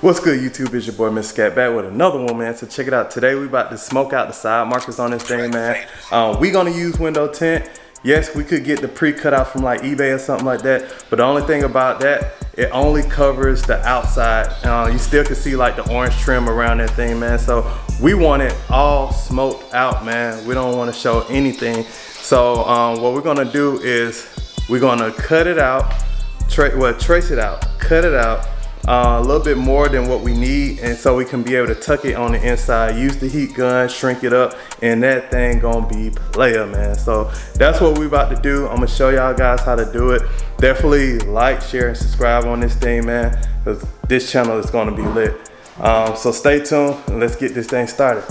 What's good, YouTube? It's your boy Mr. Scat back with another one, man. So check it out. Today we about to smoke out the side markers on this thing, man. We gonna use window tint. Yes, we could get the pre-cut out from like eBay or something like that, but the only thing about that, it only covers the outside. You still can see like the orange trim around that thing, man. So we want it all smoked out, man. We don't want to show anything. So what we're gonna do is we're gonna cut it out, trace it out, cut it out a little bit more than what we need, and so we can be able to tuck it on the inside, use the heat gun, shrink it up, and that thing gonna be player, man. So that's what we about to do. I'm gonna show y'all guys how to do it. Definitely like, share, and subscribe on this thing, man, because this channel is gonna be lit. So stay tuned and let's get this thing started.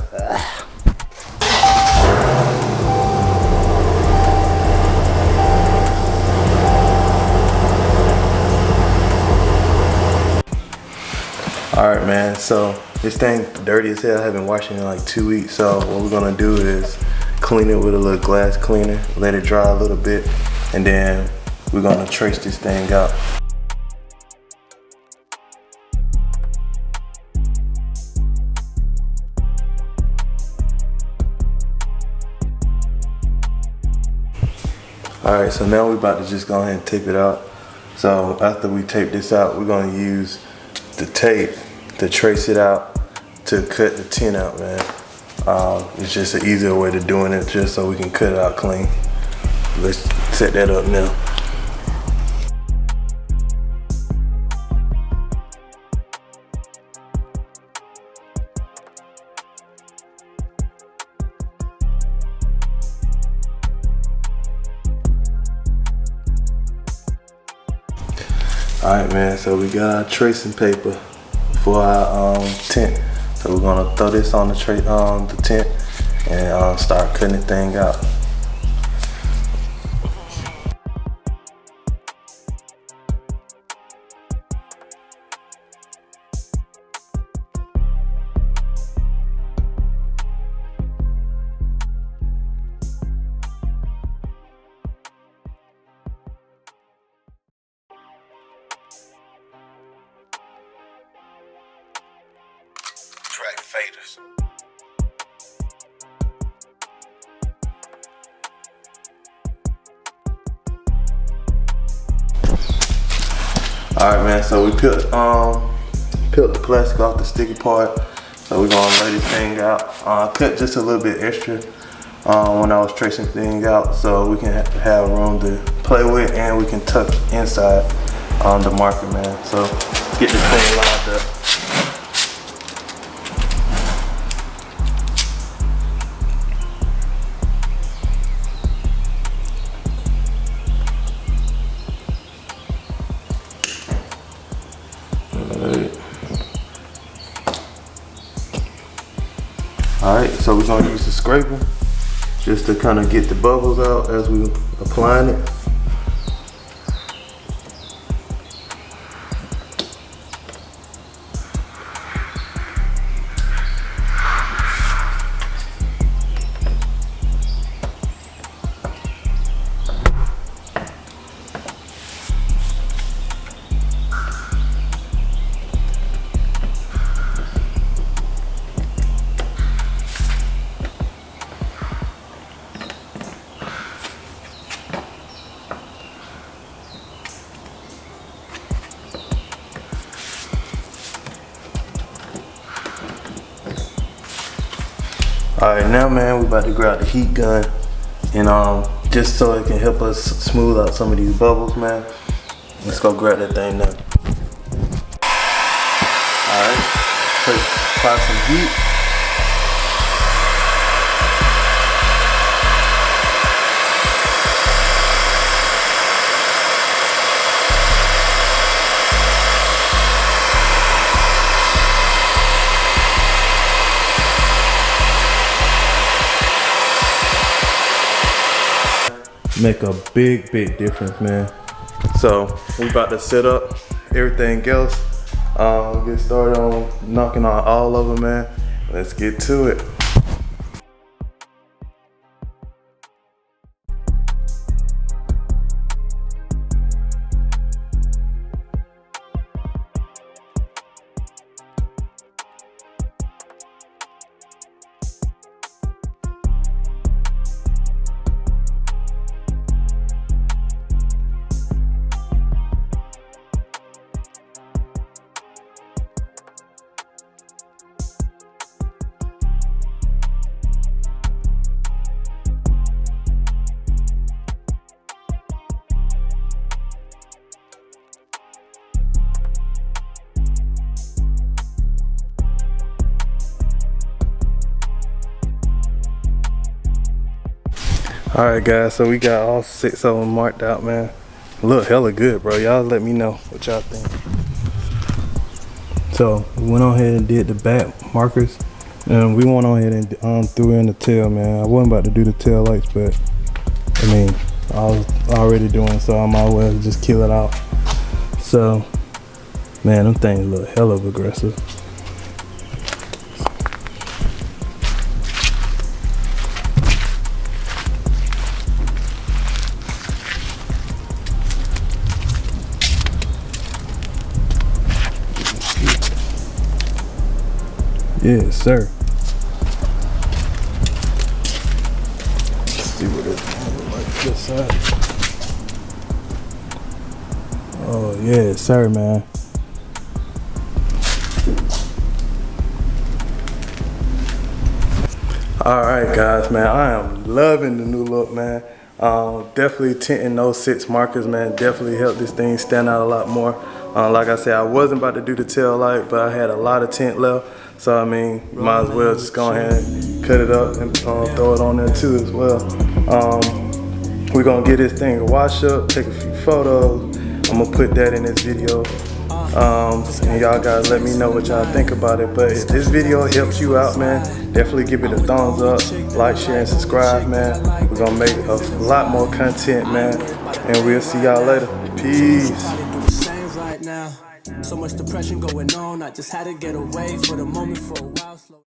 Alright, man, so this thing dirty as hell. I haven't washed it in like 2 weeks. So what we're gonna do is clean it with a little glass cleaner, let it dry a little bit, and then we're gonna trace this thing out. Alright, so now we're about to just go ahead and tape it out. So after we tape this out, we're gonna use the tape to trace it out, to cut the tint out, man. It's just an easier way to doing it, just so we can cut it out clean. Let's set that up now. Alright, man, so we got our tracing paper for our tint. So we're gonna throw this on the tint and start cutting the thing out. Track faders. Alright, man, so we peeled the plastic off the sticky part. So we're gonna lay this thing out. I cut just a little bit extra when I was tracing things out, so we can have room to play with, and we can tuck inside the marker, man. So get this thing lined up. Alright, so we're gonna use the scraper just to kind of get the bubbles out as we applying it. Alright, now, man, we about to grab the heat gun, and just so it can help us smooth out some of these bubbles, man. Let's go grab that thing now. Alright, apply some heat. Make a big difference, man. So we about to set up everything else. Get started on knocking out all of them, man. Let's get to it. All right, guys, so we got all 6 of them marked out, man. Look hella good, bro. Y'all let me know what y'all think. So we went on ahead and did the back markers, and we went on ahead and threw in the tail, man. I wasn't about to do the tail lights, but I mean, I was already doing, so I might as well just kill it out. So, man, them things look hella aggressive. Yes, sir. Let's see what it looks like this side. Oh, yes, sir, man. All right, guys, man, I am loving the new look, man. Definitely tinting those 6 markers, man. Definitely helped this thing stand out a lot more. Like I said, I wasn't about to do the tail light, but I had a lot of tint left. So, I mean, might as well just go ahead and cut it up and throw it on there too as well. We're gonna get this thing a wash up, take a few photos. I'm gonna put that in this video. And y'all gotta let me know what y'all think about it. But if this video helps you out, man, definitely give it a thumbs up, like, share, and subscribe, man. We're gonna make a lot more content, man. And we'll see y'all later. Peace. So much depression going on, I just had to get away for the moment for a while.